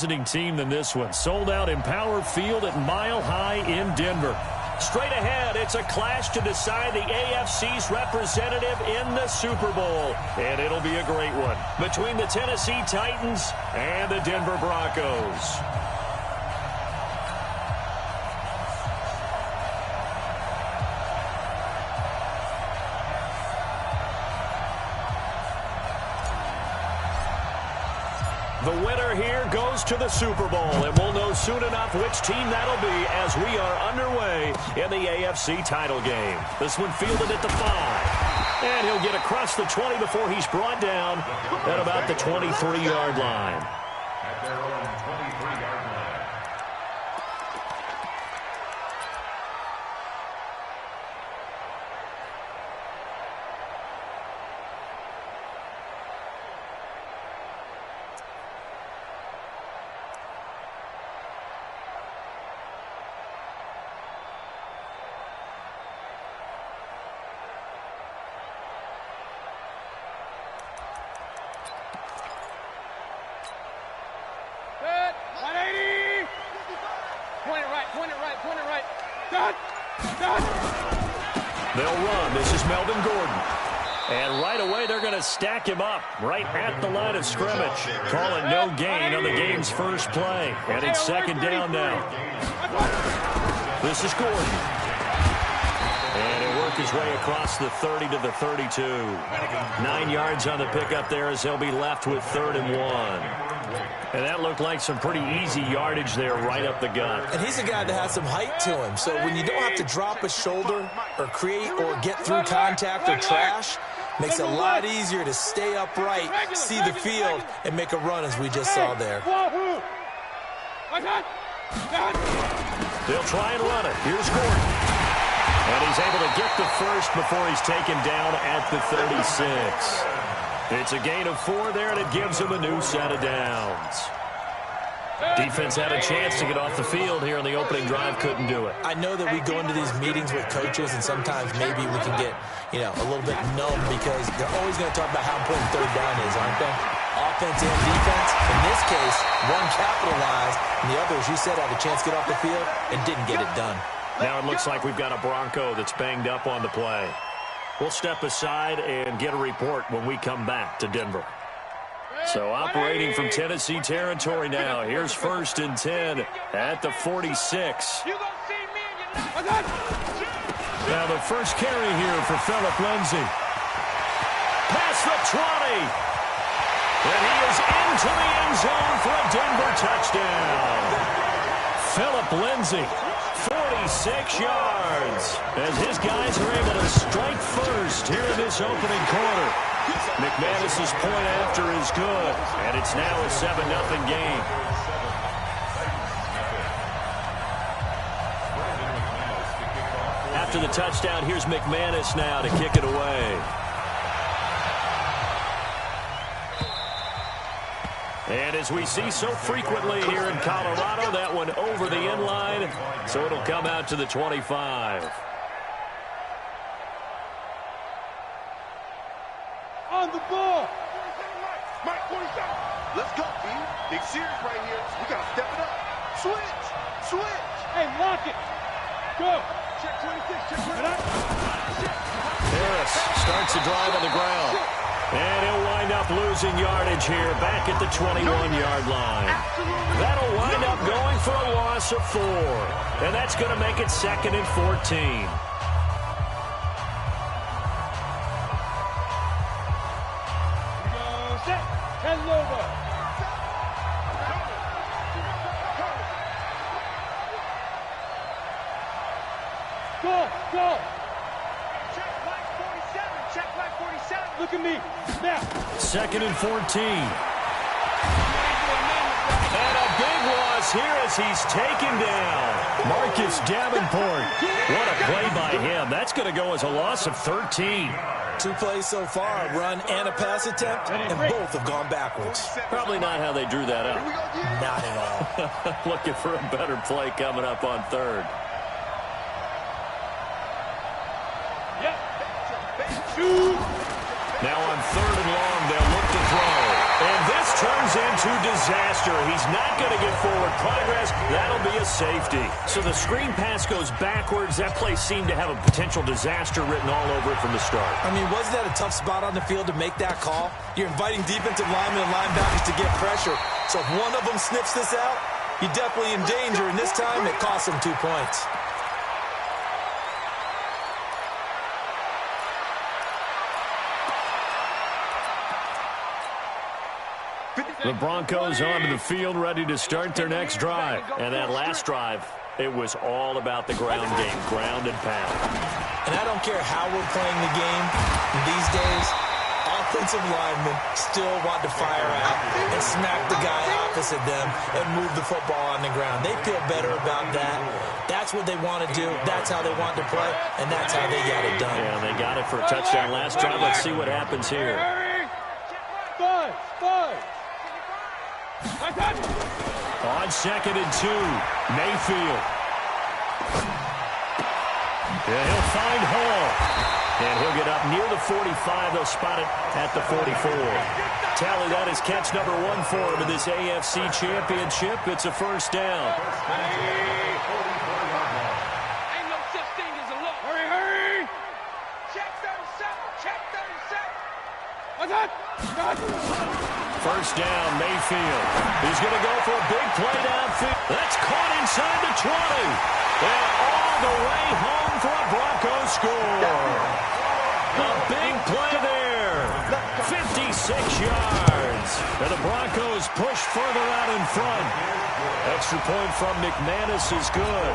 visiting team than this one. Sold out in Power Field at Mile High in Denver. Straight ahead, it's a clash to decide the AFC's representative in the Super Bowl. And it'll be a great one between the Tennessee Titans and the Denver Broncos. The winner here goes to the Super Bowl, and we'll know soon enough which team that'll be as we are underway in the AFC title game. This one fielded at the 5, and he'll get across the 20 before he's brought down at about the 23-yard line. At their own 23-yard line. They'll run. This is Melvin Gordon. And right away, they're going to stack him up right at the line of scrimmage. Call it no gain on the game's first play. And it's second down now. This is Gordon. And he'll work his way across the 30 to the 32. 9 yards on the pickup there as they'll be left with 3rd and 1. And that looked like some pretty easy yardage there right up the gut. And he's a guy that has some height to him. So when you don't have to drop a shoulder or create or get through contact or trash, makes it a lot easier to stay upright, see the field, and make a run as we just saw there. They'll try and run it. Here's Gordon. And he's able to get the first before he's taken down at the 36. It's a gain of 4 there, and it gives him a new set of downs. Defense had a chance to get off the field here in the opening drive, couldn't do it. I know that we go into these meetings with coaches, and sometimes maybe we can get, a little bit numb because they're always going to talk about how important 3rd down is, aren't they? Offense and defense. In this case, one capitalized, and the other, as you said, had a chance to get off the field and didn't get it done. Now it looks like we've got a Bronco that's banged up on the play. We'll step aside and get a report when we come back to Denver. So operating from Tennessee territory now. Here's 1st and 10 at the 46. Now the first carry here for Phillip Lindsay. Past the 20. And he is into the end zone for a Denver touchdown. Phillip Lindsay. 46 yards as his guys are able to strike first here in this opening quarter. McManus's point after is good, and it's now a 7-0 game. After the touchdown, here's McManus now to kick it away. And as we see so frequently here in Colorado, that one over the end line, so it'll come out to the 25. On the ball. Mike, 47. Let's go, B. Big series right here. We got to step it up. Switch. Switch. Hey, lock it. Go. Check 26. Check 29. Harris starts the drive on the ground. And he'll wind up losing yardage here back at the 21-yard line. That'll wind up going for a loss of 4. And that's going to make it 2nd and 14. Set. Head over. Go. Go. Look at me. Now. 2nd and 14. And a big loss here as he's taken down. Marcus Davenport. What a play by him. That's going to go as a loss of 13. 2 plays so far, a run and a pass attempt, and both have gone backwards. Probably not how they drew that up. Not at all. Looking for a better play coming up on 3rd. Now on 3rd and long, they'll look to throw. And this turns into disaster. He's not going to get forward progress. That'll be a safety. So the screen pass goes backwards. That play seemed to have a potential disaster written all over it from the start. I mean, wasn't that a tough spot on the field to make that call? You're inviting defensive linemen and linebackers to get pressure. So if one of them sniffs this out, you're definitely in danger. And this time, it cost him 2 points. The Broncos onto the field, ready to start their next drive. And that last drive, it was all about the ground game, ground and pound. And I don't care how we're playing the game these days, offensive linemen still want to fire out and smack the guy opposite them and move the football on the ground. They feel better about that. That's what they want to do. That's how they want to play, and that's how they got it done. Yeah, they got it for a touchdown last drive. Let's see what happens here. Five. On 2nd and 2, Mayfield. Yeah, he'll find Hall. And he'll get up near the 45. They'll spot it at the 44. Tally, that is catch number 1 for him in this AFC Championship. It's a first down. Ain't no such thing as a look. Hurry. Check 37. What's that? First down, Mayfield. He's going to go for a big play downfield. That's caught inside the 20. And all the way home for a Broncos score. A big play there. 56 yards. And the Broncos push further out in front. Extra point from McManus is good.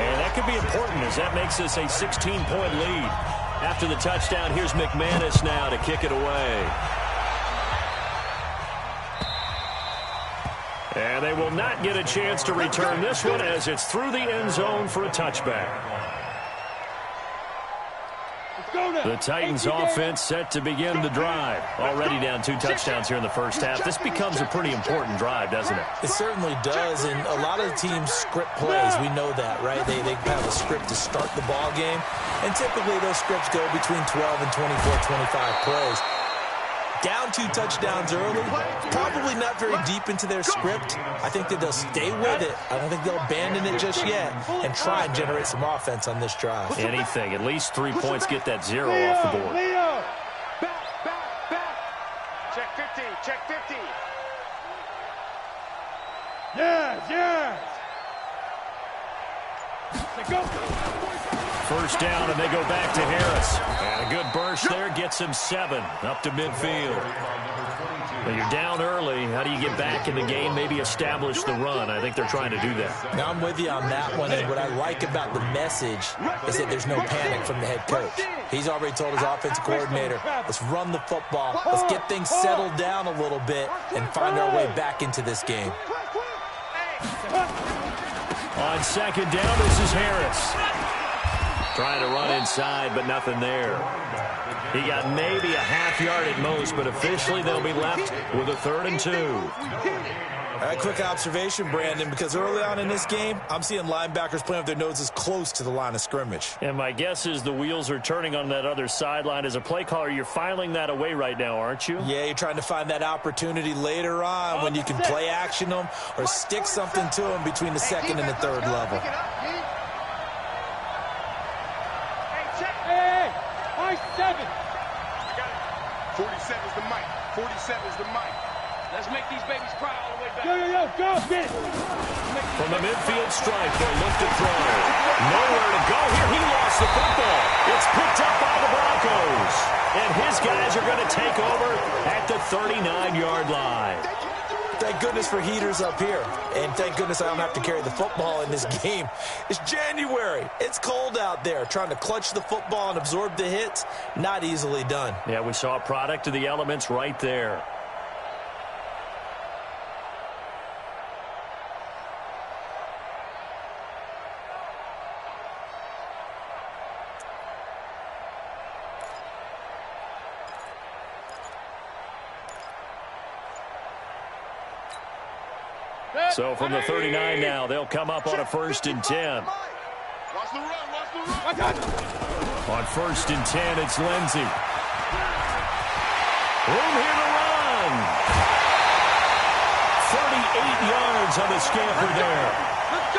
And that could be important as that makes this a 16-point lead. After the touchdown, here's McManus now to kick it away. And they will not get a chance to return this one as it's through the end zone for a touchback. The Titans offense set to begin the drive. Already down 2 touchdowns here in the first half. This becomes a pretty important drive, doesn't it? It certainly does, and a lot of the teams script plays. We know that, right? They have a script to start the ball game, and typically those scripts go between 12 and 24, 25 plays. Down 2 touchdowns early, probably not very deep into their script. I think that they'll stay with it. I don't think they'll abandon it just yet and try and generate some offense on this drive. Anything, at least 3 points, get that 0 off the board. Back. Check 50. Yes. Go. First down, and they go back to Harris. And a good burst there gets him 7 up to midfield. Well, you're down early. How do you get back in the game, maybe establish the run? I think they're trying to do that. Now, I'm with you on that one, and what I like about the message is that there's no panic from the head coach. He's already told his offensive coordinator, let's run the football, let's get things settled down a little bit and find our way back into this game. On 2nd down, this is Harris. Trying to run inside, but nothing there. He got maybe a half yard at most, but officially they'll be left with a 3rd and 2. A quick observation, Brandon, because early on in this game, I'm seeing linebackers playing with their noses close to the line of scrimmage. And my guess is the wheels are turning on that other sideline. As a play caller, you're filing that away right now, aren't you? Yeah, you're trying to find that opportunity later on when you can play action them or stick something to them between the 2nd and the 3rd level. Hey, 7. 47 is the mic. 47 is the mic. Let's make these babies cry all the way back. Go. Get it. From the midfield stripe, they'll look to throw. Nowhere to go here. He lost the football. It's picked up by the Broncos. And his guys are going to take over at the 39-yard line. Thank goodness for heaters up here. And thank goodness I don't have to carry the football in this game. It's January. It's cold out there. Trying to clutch the football and absorb the hits, not easily done. Yeah, we saw a product of the elements right there. So from the 39 now, they'll come up on a 1st and 10. Watch the run. On 1st and 10, it's Lindsey. Room here to run. yards on the scamper there.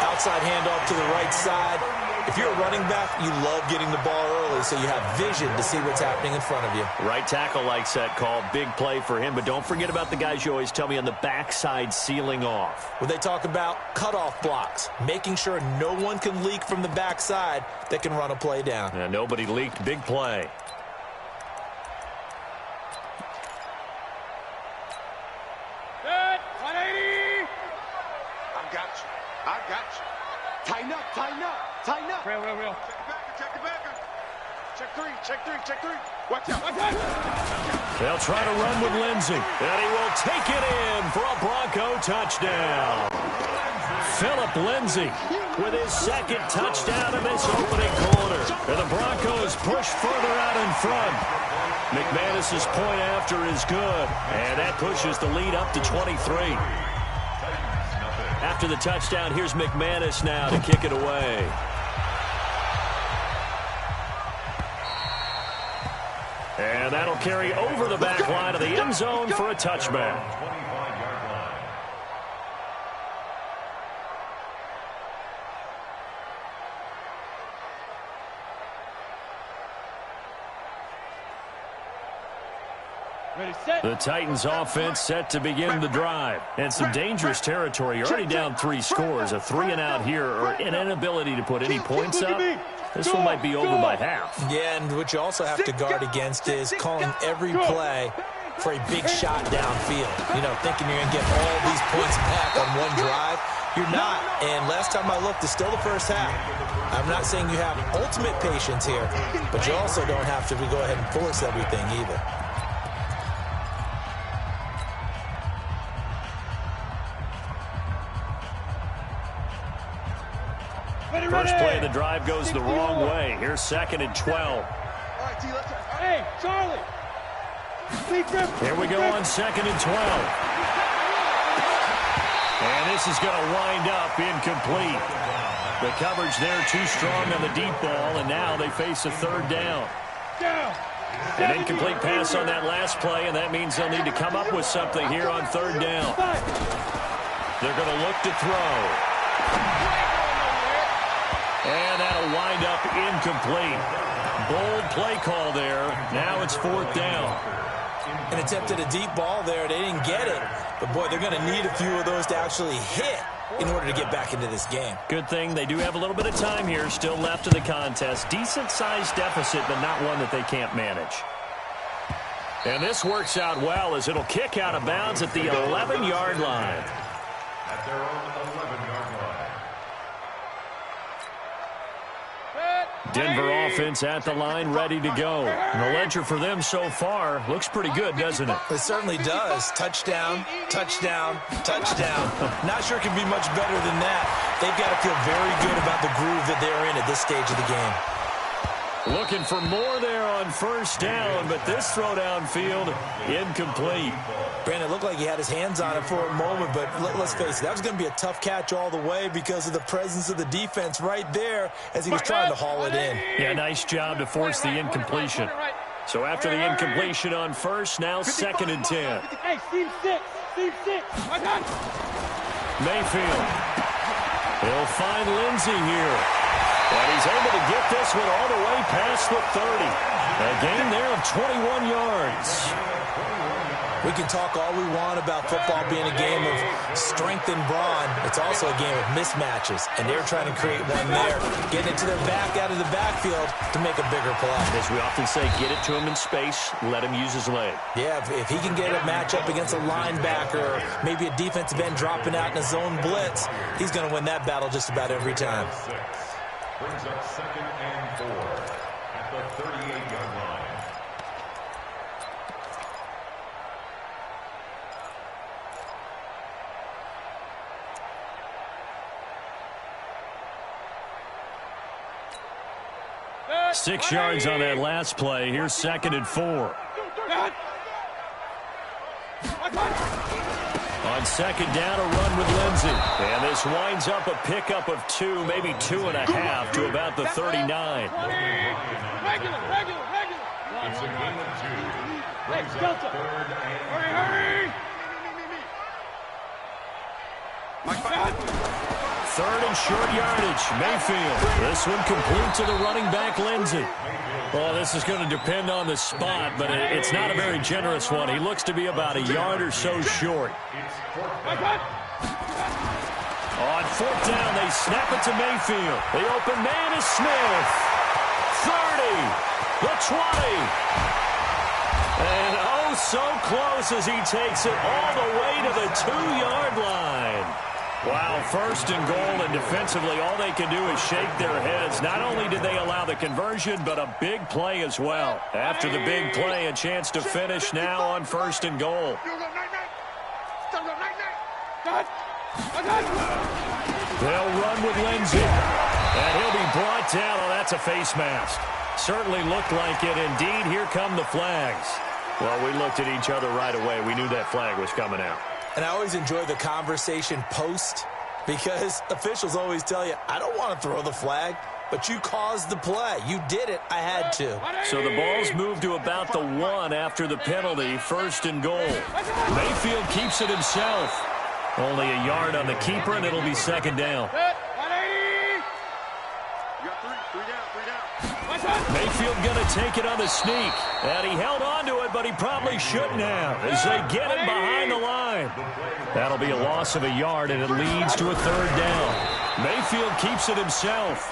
Outside handoff to the right side. If you're a running back, you love getting the ball early so you have vision to see what's happening in front of you. Right tackle likes that call. Big play for him. But don't forget about the guys you always tell me on the backside sealing off. When they talk about cutoff blocks, making sure no one can leak from the backside that can run a play down. And nobody leaked. Big play. Good. 180. I got you. Tighten up. Real. Check the backer. Check three. Watch out. They'll try to run with Lindsey. And he will take it in for a Bronco touchdown. Philip Lindsey with his second touchdown in this opening quarter. And the Broncos push further out in front. McManus's point after is good. And that pushes the lead up to 23. After the touchdown, here's McManus now to kick it away. And that'll carry over the back line of the end zone for a touchback. Ready, set. The Titans offense set to begin the drive. And some dangerous territory. You're already down 3 scores. A 3-and-out here or an inability to put any points up. This one might be over by half. Yeah, and what you also have to guard against is calling every play for a big shot downfield. You know, thinking you're going to get all these points back on one drive. You're not. And last time I looked, it's still the first half. I'm not saying you have ultimate patience here, but you also don't have to go ahead and force everything either. First play of the drive goes the wrong way. Here's 2nd and 12. All right, T, let's go. Hey, Charlie. Here we go on 2nd and 12. And this is going to wind up incomplete. The coverage there too strong on the deep ball, and now they face a 3rd down. An incomplete pass on that last play, and that means they'll need to come up with something here on 3rd down. They're going to look to throw. And that'll wind up incomplete. Bold play call there. Now it's 4th down. An attempt at a deep ball there. They didn't get it. But, boy, they're going to need a few of those to actually hit in order to get back into this game. Good thing they do have a little bit of time here still left in the contest. Decent-sized deficit, but not one that they can't manage. And this works out well as it'll kick out of bounds at the 11-yard line. At their own 11-yard line. Denver offense at the line, ready to go. And the ledger for them so far looks pretty good, doesn't it? It certainly does. Touchdown, touchdown, touchdown. Not sure it can be much better than that. They've got to feel very good about the groove that they're in at this stage of the game. Looking for more there on 1st down, but this throw downfield incomplete. Brandon, it looked like he had his hands on it for a moment, but let's face it, that was going to be a tough catch all the way because of the presence of the defense right there as he was trying to haul it in. Yeah, nice job to force the incompletion. So after the incompletion on 1st, now 2nd and 10. Hey, Steve 6. Mayfield. He'll find Lindsey here. And he's able to get this one all the way past the 30. A gain there of 21 yards. We can talk all we want about football being a game of strength and brawn. It's also a game of mismatches, and they're trying to create one there, getting it to their back out of the backfield to make a bigger play. As we often say, get it to him in space, let him use his leg. Yeah, if he can get a matchup against a linebacker or maybe a defensive end dropping out in a zone blitz, he's going to win that battle just about every time. Brings up 2nd and 4 at the 38-yard line. Six yards on that last play. Here's 2nd and 4. On 2nd down, a run with Lindsey. And this winds up a pickup of 2, maybe 2.5 to about the 39. Regular. It's a gain of 2. Brings up 3rd and 4. Hurry. Third and short yardage. Mayfield. This one complete to the running back, Lindsey. Well, this is going to depend on the spot, but it's not a very generous one. He looks to be about a yard or so short. On fourth down, they snap it to Mayfield. The open man is Smith. 30. The 20. And oh, so close as he takes it all the way to the 2-yard line. Wow, first and goal, and defensively all they can do is shake their heads. Not only did they allow the conversion, but a big play as well. After the big play, a chance to finish now on first and goal. They'll run with Lindsey, and he'll be brought down. Oh, that's a face mask. Certainly looked like it. Indeed, here come the flags. Well, we looked at each other right away. We knew that flag was coming out. And I always enjoy the conversation post because officials always tell you, I don't want to throw the flag, but you caused the play. You did it. I had to. So the ball's moved to about the 1 after the penalty, first and goal. Mayfield keeps it himself. Only a yard on the keeper, and it'll be second down. Mayfield going to take it on the sneak. And he held on to it, but he probably shouldn't have as they get him behind the line. That'll be a loss of a yard, and it leads to a third down. Mayfield keeps it himself.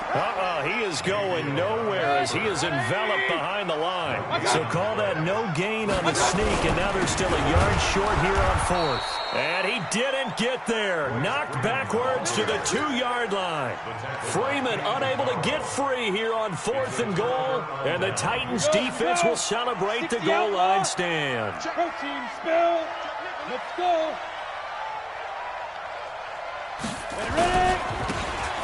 He is going nowhere as he is enveloped behind the line. So call that no gain on the sneak, and now they're still a yard short here on fourth. And he didn't get there. Knocked backwards to the 2-yard line. Freeman unable to get free here on fourth and goal, and the Titans defense will celebrate the goal line stand. Protein spill. Let's go. Ready?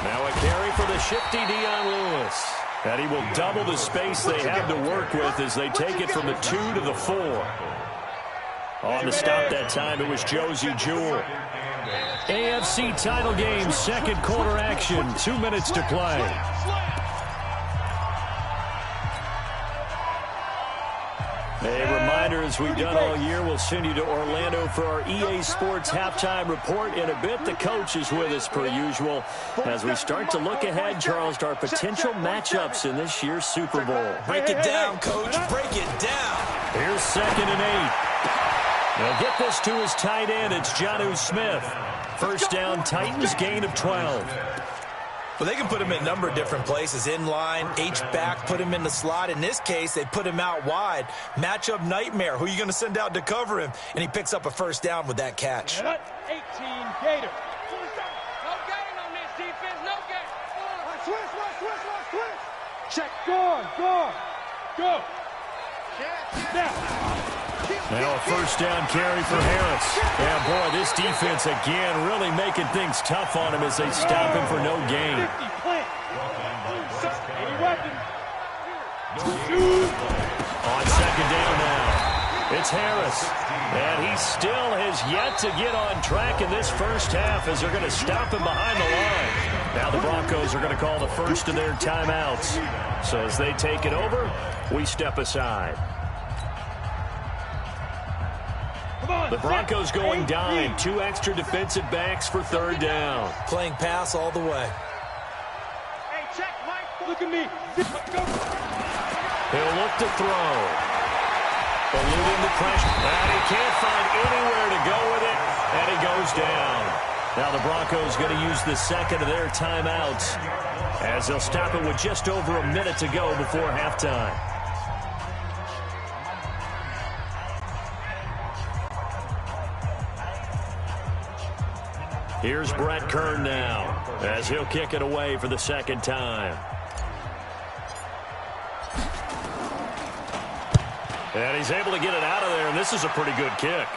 Now a carry for the shifty Dion Lewis. And he will double the space they have to work with as they take it from the 2 to the 4. On the stop that time, it was Josie Jewell. AFC title game, second quarter action, 2 minutes to play. A reminder, as we've done all year, we'll send you to Orlando for our EA Sports halftime report in a bit. The coach is with us per usual as we start to look ahead, Charles, to our potential matchups in this year's Super Bowl. Break it down, Coach. Break it down. Here's second and 8. They'll get this to his tight end. It's Jonnu Smith. First down, Titans, gain of 12. Well, they can put him in a number of different places. In line, H-back, put him in the slot. In this case, they put him out wide. Matchup nightmare. Who are you going to send out to cover him? And he picks up a first down with that catch. 18 Gator. No gain on this defense. No gain. Switch. Check. Go. Now a first down carry for Harris. And boy, this defense again really making things tough on him as they stop him for no gain. On second down now, it's Harris. And he still has yet to get on track in this first half as they're going to stop him behind the line. Now the Broncos are going to call the first of their timeouts. So as they take it over, we step aside. The Broncos going dime. 2 extra defensive backs for third down. Playing pass all the way. Hey, check, Mike. Look at me. He'll look to throw. Eluding the pressure. And he can't find anywhere to go with it. And he goes down. Now the Broncos going to use the second of their timeouts as they'll stop it with just over a minute to go before halftime. Here's Brett Kern now as he'll kick it away for the second time. And he's able to get it out of there, and this is a pretty good kick.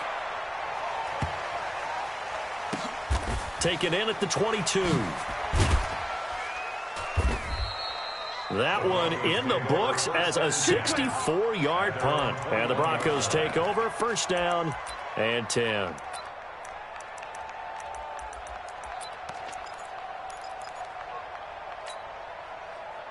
Taken in at the 22. That one in the books as a 64-yard punt. And the Broncos take over, first down and 10.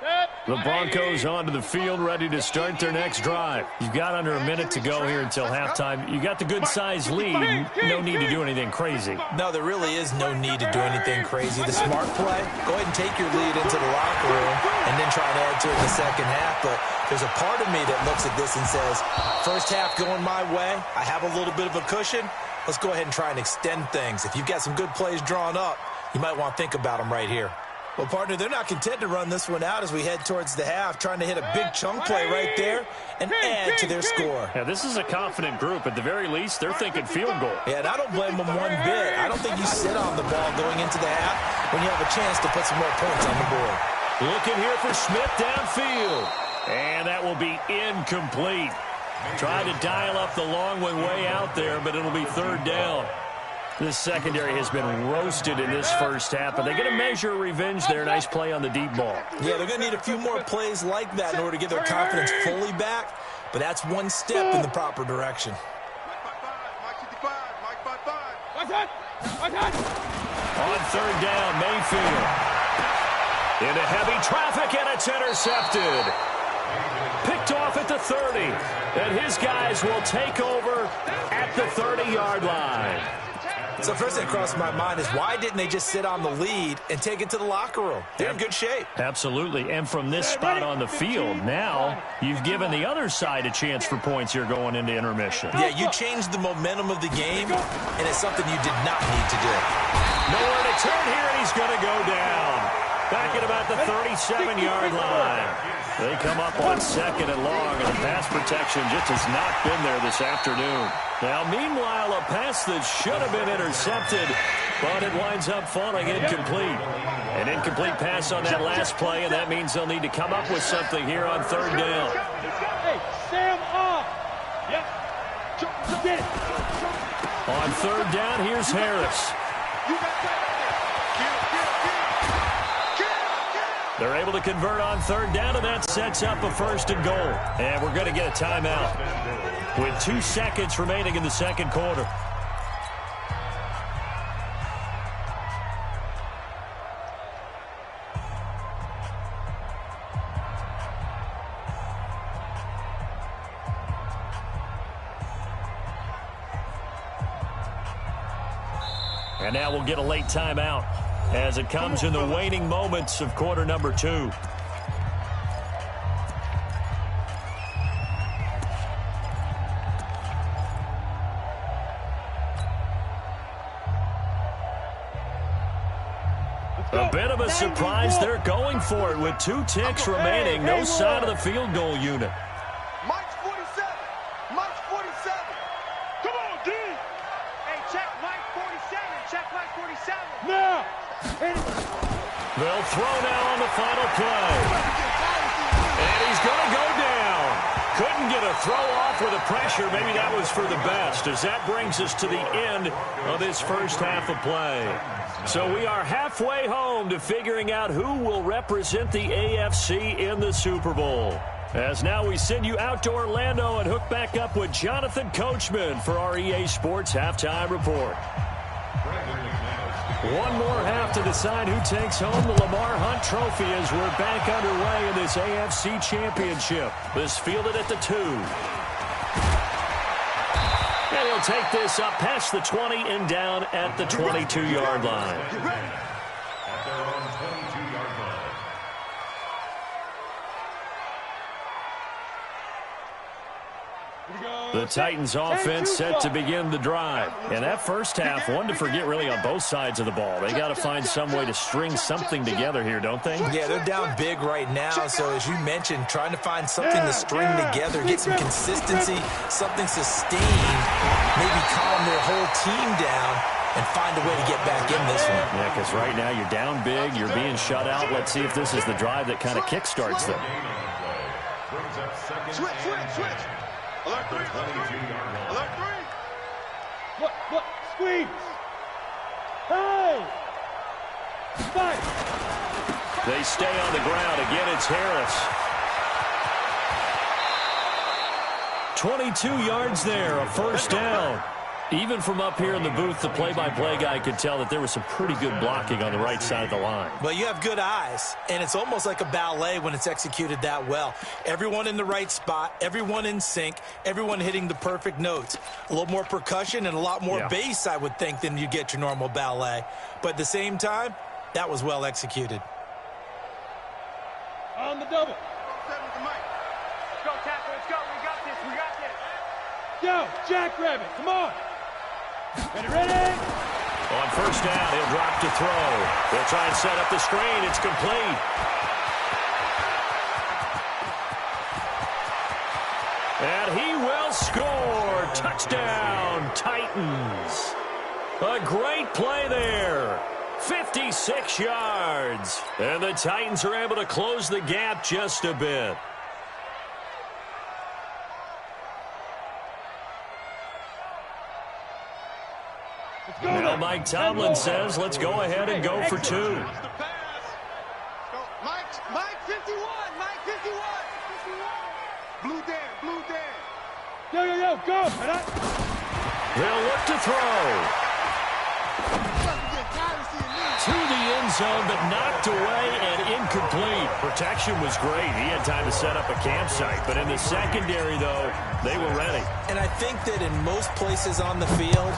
Set. The Broncos onto the field, ready to start their next drive. You've got under a minute to go here until halftime. You got the good-sized lead. No need to do anything crazy. No, there really is no need to do anything crazy. The smart play, go ahead and take your lead into the locker room and then try to add to it in the second half. But there's a part of me that looks at this and says, first half going my way, I have a little bit of a cushion. Let's go ahead and try and extend things. If you've got some good plays drawn up, you might want to think about them right here. Well, partner, they're not content to run this one out as we head towards the half, trying to hit a big chunk play right there and add to their score. Yeah, this is a confident group. At the very least, they're thinking field goal. Yeah, and I don't blame them one bit. I don't think you sit on the ball going into the half when you have a chance to put some more points on the board. Looking here for Smith downfield. And that will be incomplete. Tried to dial up the long one way out there, but it'll be third down. This secondary has been roasted in this first half, but they get a measure of revenge there. Nice play on the deep ball. Yeah, they're going to need a few more plays like that in order to get their confidence fully back, but that's one step in the proper direction. On third down, Mayfield. Into heavy traffic, and it's intercepted. Picked off at the 30, and his guys will take over at the 30-yard line. So first thing that crossed my mind is why didn't they just sit on the lead and take it to the locker room? They're in good shape. Absolutely, and from this spot on the field, now you've given the other side a chance for points here going into intermission. Yeah, you changed the momentum of the game, and it's something you did not need to do. Nowhere to turn here, and he's going to go down. Back at about the 37-yard line. They come up on second and long, and the pass protection just has not been there this afternoon. Now, meanwhile, a pass that should have been intercepted, but it winds up falling incomplete. An incomplete pass on that last play, and that means they'll need to come up with something here on third down. Hey, Sam off. Yep. Get it. On third down, here's Harris. They're able to convert on third down, and that sets up a first and goal. And we're going to get a timeout with 2 seconds remaining in the second quarter. And now we'll get a late timeout as it comes in the waning moments of quarter number 2. A bit of a surprise. They're going for it with 2 ticks remaining. No sign of the field goal unit. Mike's 47. Mike's 47. Come on, D. Hey, check Mike 47. Check Mike 47. Now. They'll throw now on the final play. And he's going to go down. Couldn't get a throw off with the pressure. Maybe that was for the best, as that brings us to the end of this first half of play. So we are halfway home to figuring out who will represent the AFC in the Super Bowl. As now we send you out to Orlando and hook back up with Jonathan Coachman for our EA Sports Halftime Report. One more half to decide who takes home the Lamar Hunt Trophy as we're back underway in this AFC Championship. This fielded at the 2. And he'll take this up past the 20 and down at the 22-yard line. At their own 22-yard line. The Titans offense set to begin the drive. And that first half, one to forget really on both sides of the ball. They got to find some way to string something together here, don't they? Yeah, they're down big right now. So as you mentioned, trying to find something to string together, get some consistency, something sustained, maybe calm their whole team down and find a way to get back in this one. Yeah, because right now you're down big, you're being shut out. Let's see if this is the drive that kind of kickstarts them. Brings up second Switch. Alert 3. Alert 3. What? Squeeze. Hey. Fight. They stay on the ground. Again, it's Harris. 22 yards there, a first down. Even from up here in the booth, the play-by-play guy could tell that there was some pretty good blocking on the right side of the line. Well, you have good eyes, and it's almost like a ballet when it's executed that well. Everyone in the right spot, everyone in sync, everyone hitting the perfect notes. A little more percussion and a lot more bass, I would think, than you get your normal ballet. But at the same time, that was well executed. On the double. Let's go, Tackle. Let's go. We got this. We got this. Go, Jackrabbit. Come on. Ready? On first down, he'll drop to throw. They'll try and set up the screen. It's complete. And he will score. Touchdown, Titans. A great play there. 56 yards. And the Titans are able to close the gap just a bit. Now Mike Tomlin says, let's go ahead and go for two. Mike 51. Mike 51. Blue Dan, Blue Dan. Yo, go. They'll look to throw. To the end zone, but knocked away and incomplete. Protection was great. He had time to set up a campsite. But in the secondary, though, they were ready. And I think that in most places on the field,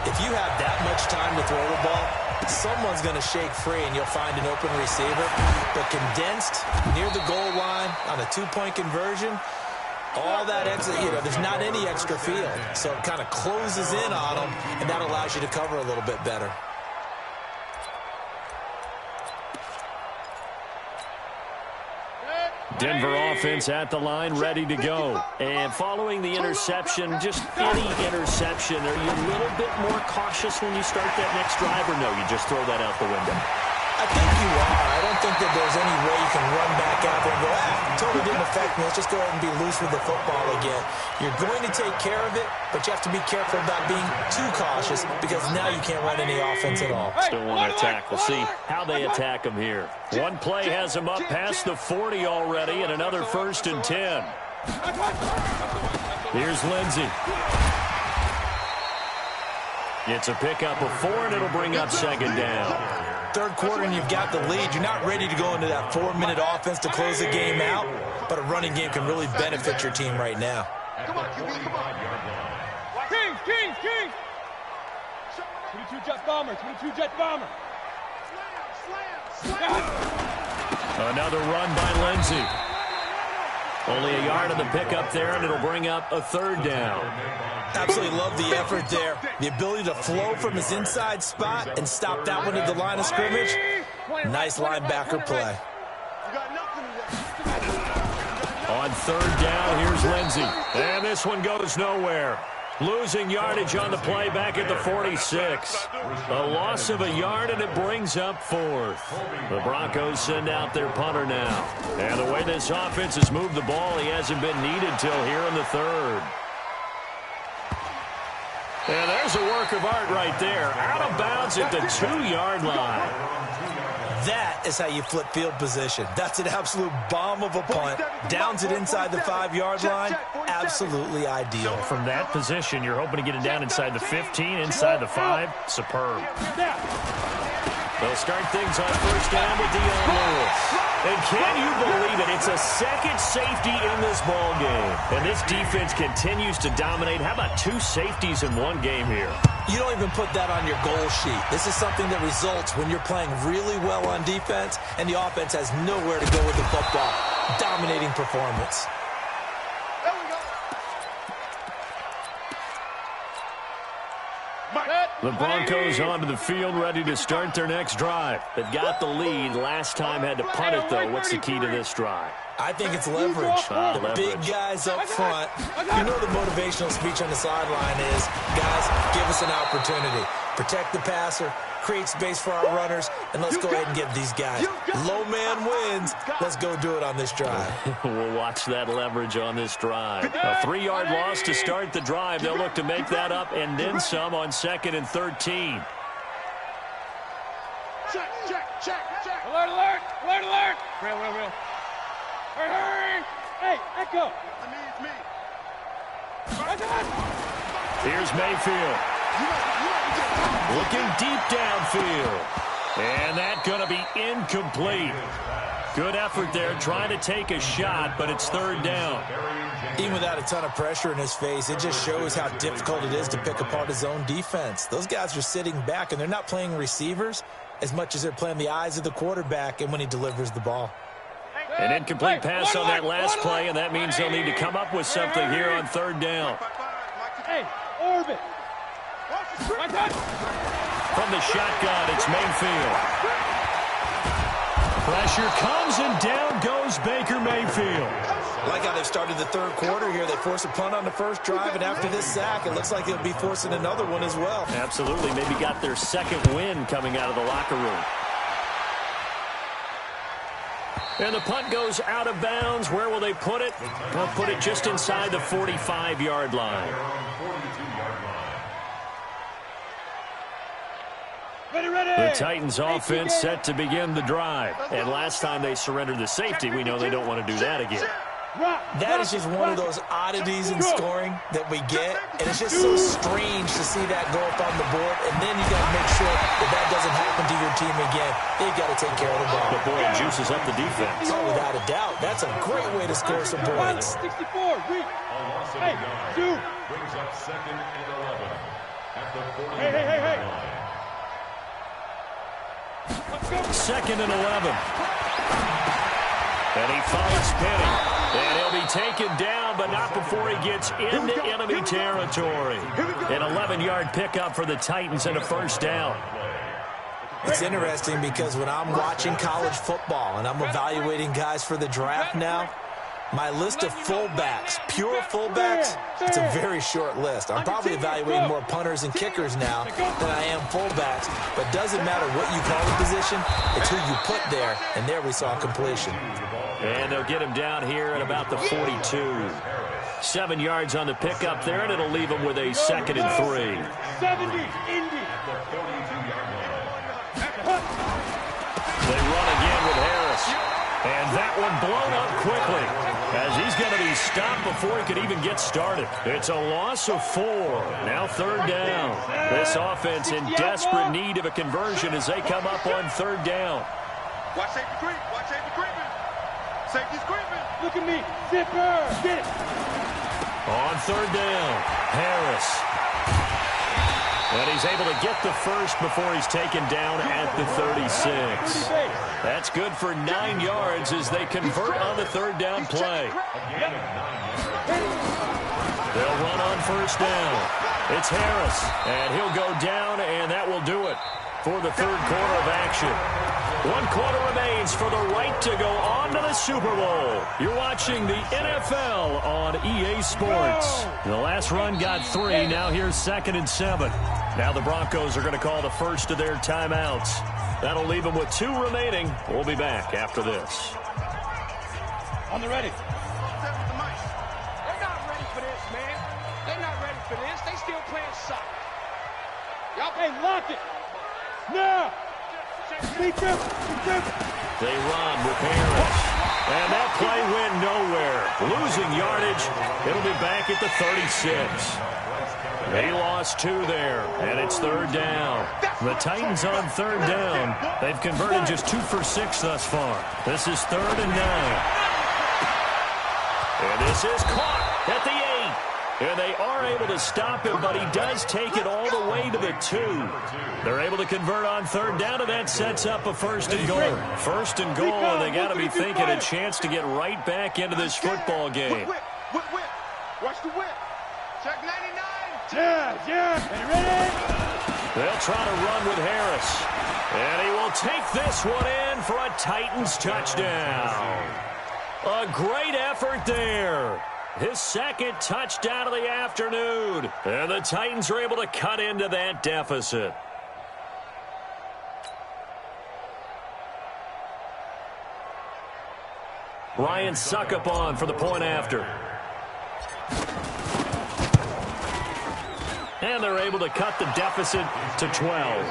if you have that much time to throw the ball, someone's going to shake free and you'll find an open receiver. But condensed near the goal line on a two-point conversion, all that extra, there's not any extra field. So it kind of closes in on them, and that allows you to cover a little bit better. Denver offense at the line, ready to go. And following the interception, just any interception, are you a little bit more cautious when you start that next drive, or no, you just throw that out the window? I think you are. I don't think that there's any way you can run back out there and go, totally didn't affect me. Let's just go ahead and be loose with the football again. You're going to take care of it, but you have to be careful about being too cautious because now you can't run any offense at all. Still want to attack. We'll see how they attack him here. One play has him up past the 40 already, and another 1st and 10. Here's Lindsey. It's a pickup of 4, and it'll bring up 2nd down. Third quarter and you've got the lead. You're not ready to go into that 4-minute offense to close the game out, but a running game can really benefit your team right now. Come on, QB, come on. Kings. 22 jet bomber. Another run by Lindsey. Only a yard on the pickup there, and it'll bring up a 3rd down. Absolutely love the effort there. The ability to flow from his inside spot and stop that one at the line of scrimmage. Nice linebacker play. On 3rd down, here's Lindsey. And this one goes nowhere. Losing yardage on the play back at the 46. A loss of a yard, and it brings up 4th. The Broncos send out their punter now. And the way this offense has moved the ball, he hasn't been needed till here in the 3rd. And there's a work of art right there. Out of bounds at the 2-yard line. That is how you flip field position. That's an absolute bomb of a punt. Downs it inside the 5-yard line. Absolutely ideal. From that position, you're hoping to get it down inside the 15, inside the 5. Superb. They'll start things on first down with Dion Lewis. And can you believe it? It's a second safety in this ball game. And this defense continues to dominate. How about 2 safeties in one game here? You don't even put that on your goal sheet. This is something that results when you're playing really well on defense and the offense has nowhere to go with the football. Dominating performance. The Broncos onto the field, ready to start their next drive. They've got the lead. Last time had to punt it, though. What's the key to this drive? I think it's leverage. The big guys up front. You know the motivational speech on the sideline is, guys, give us an opportunity. Protect the passer, create space for our runners, and let's go ahead and get these guys. Low man wins. Let's go do it on this drive. We'll watch that leverage on this drive. A 3-yard loss to start the drive. They'll look to make that up and then some on 2nd and 13. Check. Alert. Real. Hurry. Hey, Echo. I mean, it's me. Here's Mayfield. Looking deep downfield. And that's going to be incomplete. Good effort there, trying to take a shot, but it's third down. Even without a ton of pressure in his face, it just shows how difficult it is to pick apart his own defense. Those guys are sitting back, and they're not playing receivers as much as they're playing the eyes of the quarterback and when he delivers the ball. An incomplete pass on that last play, and that means they'll need to come up with something here on third down. Hey, Orbit. From the shotgun, it's Mayfield. Pressure comes, and down goes Baker Mayfield. Like how they've started the third quarter here. They force a punt on the first drive, and after this sack, it looks like they'll be forcing another one as well. Absolutely. Maybe got their second win coming out of the locker room. And the punt goes out of bounds. Where will they put it? They'll put it just inside the 45-yard line. The Titans offense set to begin the drive. And last time they surrendered the safety, we know they don't want to do that again. That is just one of those oddities in scoring that we get, and it's just so strange to see that go up on the board, and then you got to make sure that that doesn't happen to your team again. They've got to take care of the ball. But boy, it juices up the defense. Oh, without a doubt. That's a great way to score some points. 64. Hey, dude. Brings up second and 11 at the 40 Hey. Second and 11. And he follows Penny. And he'll be taken down, but not before he gets into enemy territory. An 11-yard pickup for the Titans and a first down. It's interesting because when I'm watching college football and I'm evaluating guys for the draft now, my list of fullbacks, pure fullbacks, it's a very short list. I'm probably evaluating more punters and kickers now than I am fullbacks. But it doesn't matter what you call the position, it's who you put there. And there we saw completion. And they'll get him down here at about the 42. 7 yards on the pickup there, and it'll leave him with a second and 3. 70, Indy. They run again with Harris. And that one blown up quickly as he's going to be stopped before he could even get started. It's a loss of 4. Now third down. This offense in desperate need of a conversion as they come up on third down. Watch safety creep. Watch safety creeping. Safety's creeping. Look at me. Zipper. Get it. On third down, Harris. And he's able to get the first before he's taken down at the 36. That's good for 9 yards as they convert on the third down play. They'll run on first down. It's Harris, and he'll go down, and that will do it for the third quarter of action. 1 quarter remains for the right to go on to the Super Bowl. You're watching the NFL on EA Sports. The last run got 3. Now here's 2nd and 7. Now the Broncos are going to call the first of their timeouts. That'll leave them with 2 remaining. We'll be back after this. On the ready. They're not ready for this, man. They're not ready for this. They still playing soccer. Y'all Hey, lock it. Now. Be careful. They run with Harris. And that play went nowhere. Losing yardage. It'll be back at the 36. They lost 2 there, and it's third down. The Titans on third down. They've converted just 2 for 6 thus far. This is 3rd and 9. And this is caught at the 8. And they are able to stop him, but he does take it all the way to the 2. They're able to convert on third down, and that sets up a 1st and goal. 1st and goal, and they got to be thinking a chance to get right back into this football game. Whip. Watch the whip. Check 99. Yeah. Ready? They'll try to run with Harris. And he will take this one in for a Titans touchdown. A great effort there. His 2nd touchdown of the afternoon. And the Titans are able to cut into that deficit. Ryan Suckup on for the point after. And they're able to cut the deficit to 12.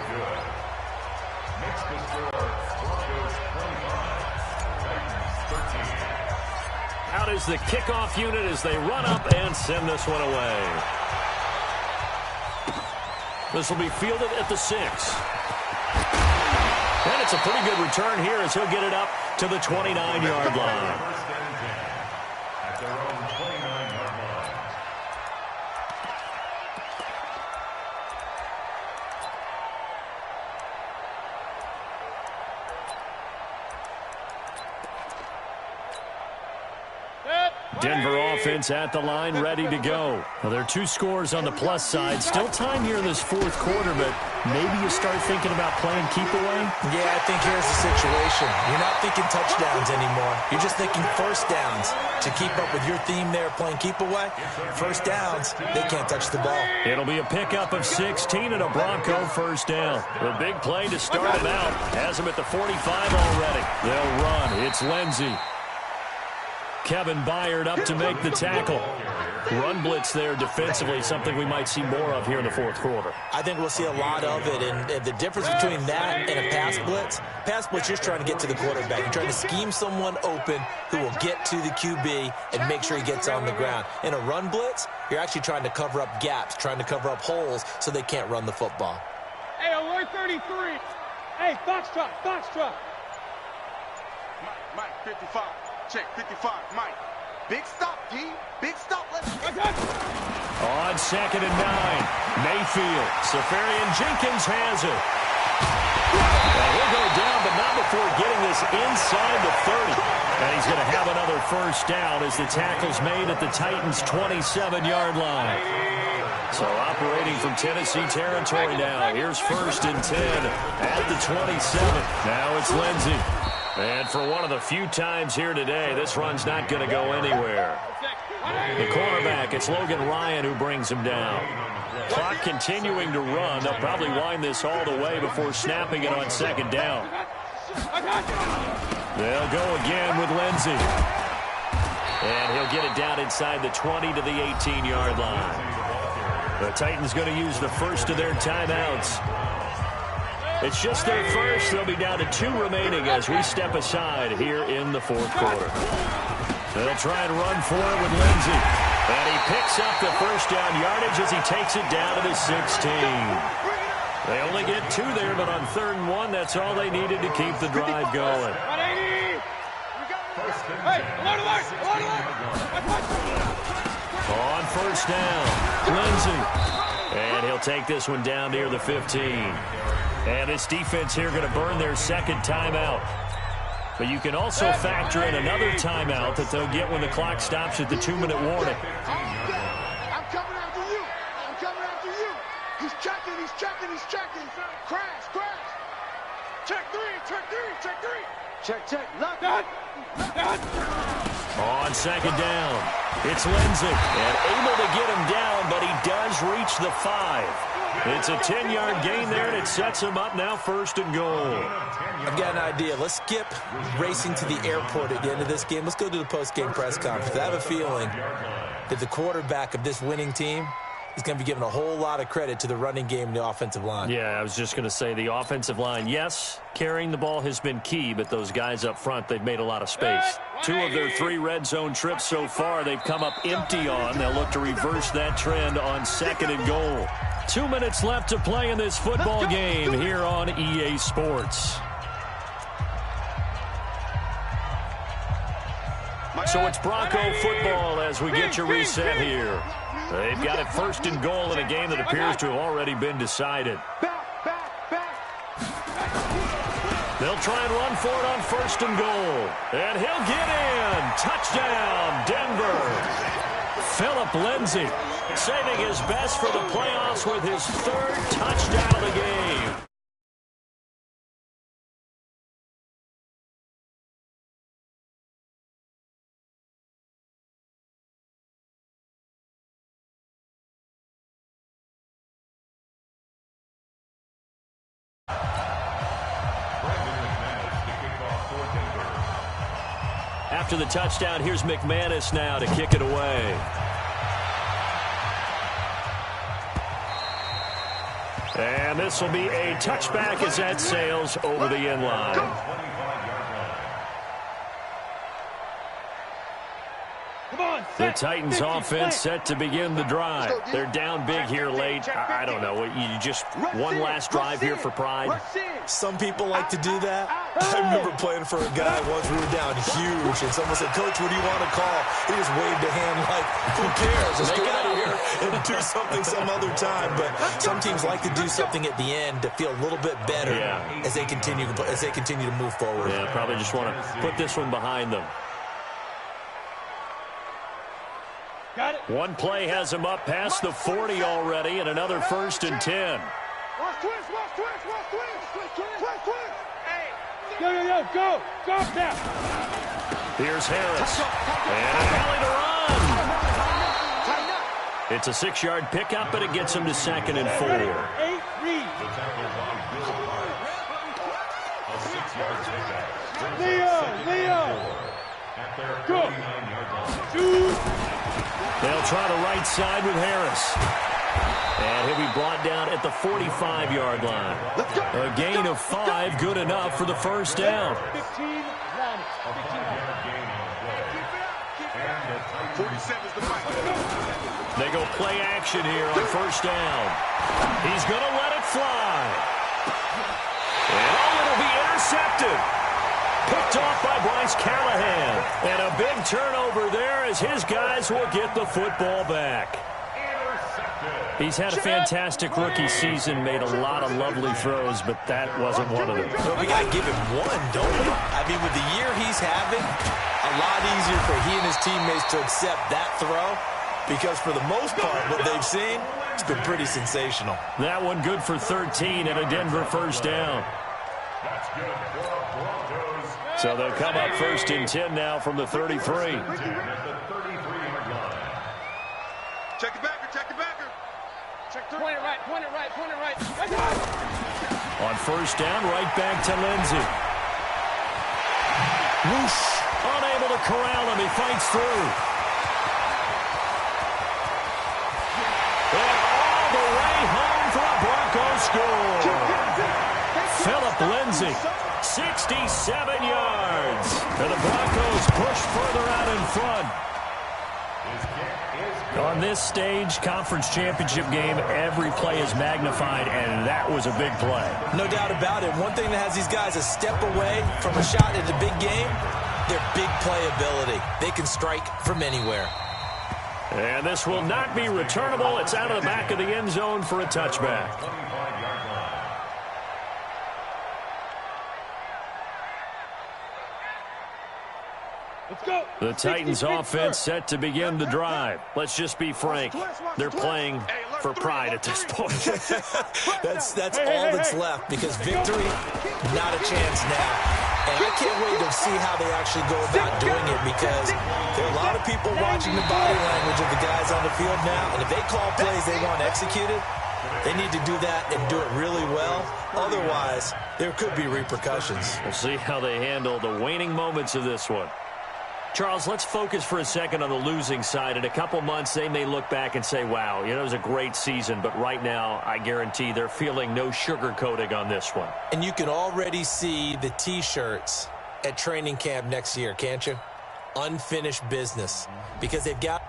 Out is the kickoff unit as they run up and send this one away. This will be fielded at the 6. And it's a pretty good return here as he'll get it up to the 29-yard line. First and 10 at their own 29-yard line. Denver offense at the line, ready to go. Well, there are 2 scores on the plus side. Still time here in this fourth quarter, but maybe you start thinking about playing keep away? Yeah, I think here's the situation. You're not thinking touchdowns anymore. You're just thinking first downs. To keep up with your theme there, playing keep away, first downs, they can't touch the ball. It'll be a pickup of 16 and a Bronco first down. The big play to start him out. Has him at the 45 already. They'll run. It's Lindsey. Kevin Byard up to make the tackle. Run blitz there defensively, something we might see more of here in the fourth quarter. I think we'll see a lot of it, and the difference between that and a pass blitz, you're trying to get to the quarterback. You're trying to scheme someone open who will get to the QB and make sure he gets on the ground. In a run blitz, you're actually trying to cover up gaps, trying to cover up holes so they can't run the football. Hey, alert 33. Hey, Foxtrot. Mike, 55. Check, 55, Mike. Big stop, D. Big stop. Let's go. On 2nd and 9, Mayfield. Safarian Jenkins has it. Well, he'll go down, but not before getting this inside the 30. And he's going to have another first down as the tackle's made at the Titans' 27-yard line. So operating from Tennessee territory now. Here's 1st and 10 at the 27. Now it's Lindsey. And for one of the few times here today, this run's not going to go anywhere. The cornerback, it's Logan Ryan who brings him down. Clock continuing to run. They'll probably wind this all the way before snapping it on 2nd down. They'll go again with Lindsey. And he'll get it down inside the 20 to the 18-yard line. The Titans going to use the first of their timeouts. It's just their first. They'll be down to 2 remaining as we step aside here in the fourth quarter. They'll try and run for it with Lindsey. And he picks up the first down yardage as he takes it down to the 16. They only get 2 there, but on 3rd and 1, that's all they needed to keep the drive going. On 1st down, Lindsey. And he'll take this one down near the 15. And this defense here going to burn their 2nd timeout. But you can also factor in another timeout that they'll get when the clock stops at the 2-minute warning. I'm coming after you. I'm coming after you. He's checking. Crash. Check 3. Check. Lock on. On 2nd down, it's Lindsey. And able to get him down, but he does reach the 5. It's a 10-yard gain there, and it sets him up now 1st and goal. I've got an idea. Let's skip racing to the airport at the end of this game. Let's go to the post-game press conference. I have a feeling that the quarterback of this winning team is going to be given a whole lot of credit to the running game and the offensive line. Yeah, I was just going to say the offensive line, yes, carrying the ball has been key, but those guys up front, they've made a lot of space. 2 of their 3 red zone trips so far, they've come up empty on. They'll look to reverse that trend on 2nd and goal. 2 minutes left to play in this football game here on EA Sports. So it's Bronco football as we get your reset here. They've got it 1st and goal in a game that appears to have already been decided. They'll try and run for it on 1st and goal. And he'll get in. Touchdown, Denver. Philip Lindsey saving his best for the playoffs with his 3rd touchdown of the game. After the touchdown, here's McManus now to kick it away. And this will be a touchback as that sails over the end line. The Titans offense set to begin the drive. They're down big here late. I don't know. You just one last drive here for pride. Some people like to do that. I remember playing for a guy once. We were down huge, and someone said, "Coach, what do you want to call?" He just waved a hand like, "Who cares? Let's get out of here and do something some other time." But some teams like to do something at the end to feel a little bit better as they continue to move forward. Yeah, probably just want to put this one behind them. Got it. One play has him up past the 40 already, and another 1st and 10. Watch twist, watch twist, watch twist. Twist, twist. Yo, go now. Here's Harris. And a penalty to run. It's a 6-yard pickup, but it gets him to 2nd and 4. 8 read. Leo. Go. Shoot. They'll try the right side with Harris. And he'll be brought down at the 45-yard line. A gain of 5, good enough for the first down. 15, line it. 47's the fight. They go play action here on first down. He's going to let it fly. And it'll be intercepted. Picked off by Bryce Callahan. And a big turnover there as his guys will get the football back. He's had a fantastic rookie season, made a lot of lovely throws, but that wasn't one of them. Well, we got to give him one, don't we? I mean, with the year he's having, a lot easier for he and his teammates to accept that throw, because for the most part, what they've seen, it's been pretty sensational. That one good for 13 and a Denver first down. So they'll come up 1st and 10 now from the 33. Check the backer, check the backer. Point it right. On first down, right back to Lindsey. Whoosh! Unable to corral him. He fights through. And all the way home for a Broncos score. Philip Lindsey, 67 yards. And the Broncos push further out in front. On this stage, conference championship game, every play is magnified, and that was a big play. No doubt about it. One thing that has these guys a step away from a shot at the big game, their big playability. They can strike from anywhere. And this will not be returnable. It's out of the back of the end zone for a touchback. Let's go. The Titans offense set to begin the drive. Let's just be frank. They're playing for pride at this point. That's all that's left, because victory, not a chance now. And I can't wait to see how they actually go about doing it, because there are a lot of people watching the body language of the guys on the field now, and if they call plays they want executed, they need to do that and do it really well. Otherwise, there could be repercussions. We'll see how they handle the waning moments of this one. Charles, let's focus for a second on the losing side. In a couple months, they may look back and say, wow, it was a great season. But right now, I guarantee they're feeling no sugarcoating on this one. And you can already see the T-shirts at training camp next year, can't you? Unfinished business. Because they've got